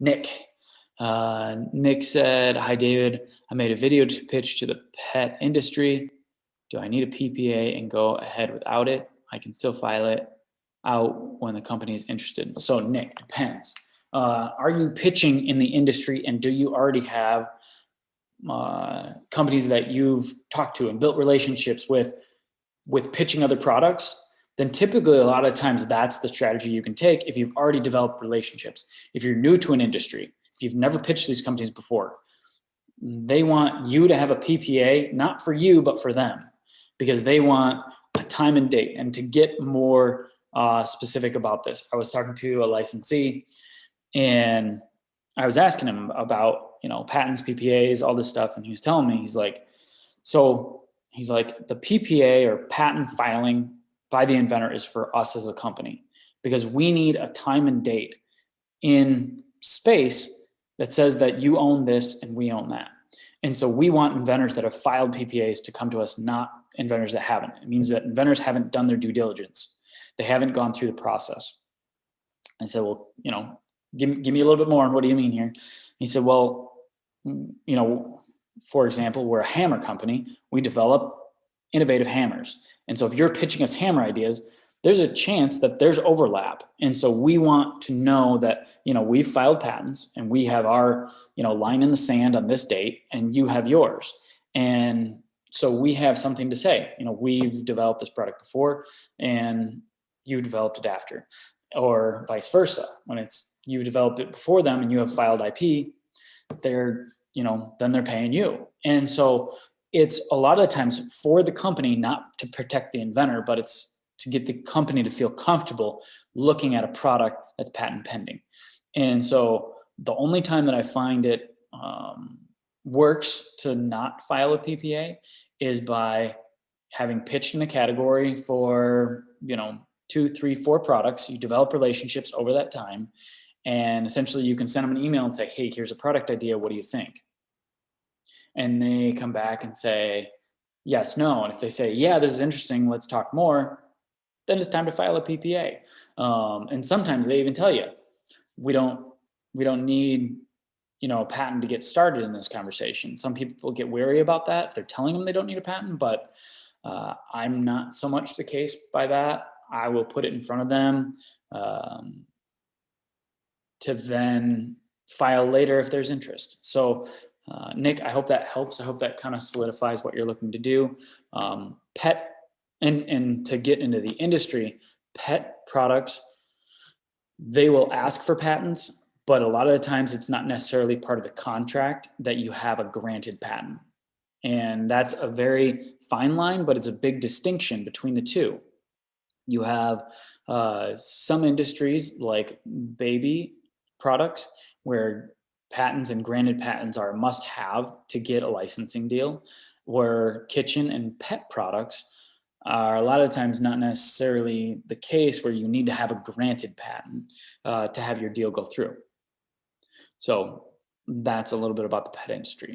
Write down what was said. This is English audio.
Nick. Nick said, "Hi, David. I made a video to pitch to the pet industry. Do I need a PPA and go ahead without it? I can still file it out when the company is interested." So, Nick, depends. Are you pitching in the industry, and do you already have companies that you've talked to and built relationships with pitching other products? Then typically a lot of times that's the strategy you can take if you've already developed relationships. If you're new to an industry, if you've never pitched these companies before, they want you to have a PPA, not for you, but for them, because they want a time and date. And to get more specific about this, I was talking to a licensee and I was asking him about, patents, PPAs, all this stuff. And he was telling me, he's like, the PPA or patent filing by the inventor is for us as a company, because we need a time and date in space that says that you own this and we own that. And so we want inventors that have filed PPAs to come to us, not inventors that haven't. It means that inventors haven't done their due diligence. They haven't gone through the process. I said, well, give me a little bit more. What do you mean here? He said, well, for example, we're a hammer company. We develop innovative hammers. And so if you're pitching us hammer ideas, there's a chance that there's overlap. And so we want to know that, we've filed patents and we have our, line in the sand on this date and you have yours. And so we have something to say, we've developed this product before and you developed it after, or vice versa. When it's you've developed it before them and you have filed IP, then they're paying you. And so it's a lot of times for the company, not to protect the inventor, but it's to get the company to feel comfortable looking at a product that's patent pending. And so the only time that I find it works to not file a PPA is by having pitched in a category for, 2, 3, 4 products. You develop relationships over that time. And essentially you can send them an email and say, hey, here's a product idea. What do you think? And they come back and say, yes, no. And if they say, yeah, this is interesting, let's talk more, then it's time to file a PPA. And sometimes they even tell you, we don't need, a patent to get started in this conversation. Some people get wary about that if they're telling them they don't need a patent, but I'm not so much the case by that. I will put it in front of them to then file later if there's interest. So Nick, I hope that helps. I hope that kind of solidifies what you're looking to do. Pet and to get into the industry, pet products, they will ask for patents, but a lot of the times it's not necessarily part of the contract that you have a granted patent. And that's a very fine line, but it's a big distinction between the two. You have some industries like baby products where patents and granted patents are a must-have to get a licensing deal, where kitchen and pet products are a lot of times not necessarily the case, where you need to have a granted patent to have your deal go through. So that's a little bit about the pet industry.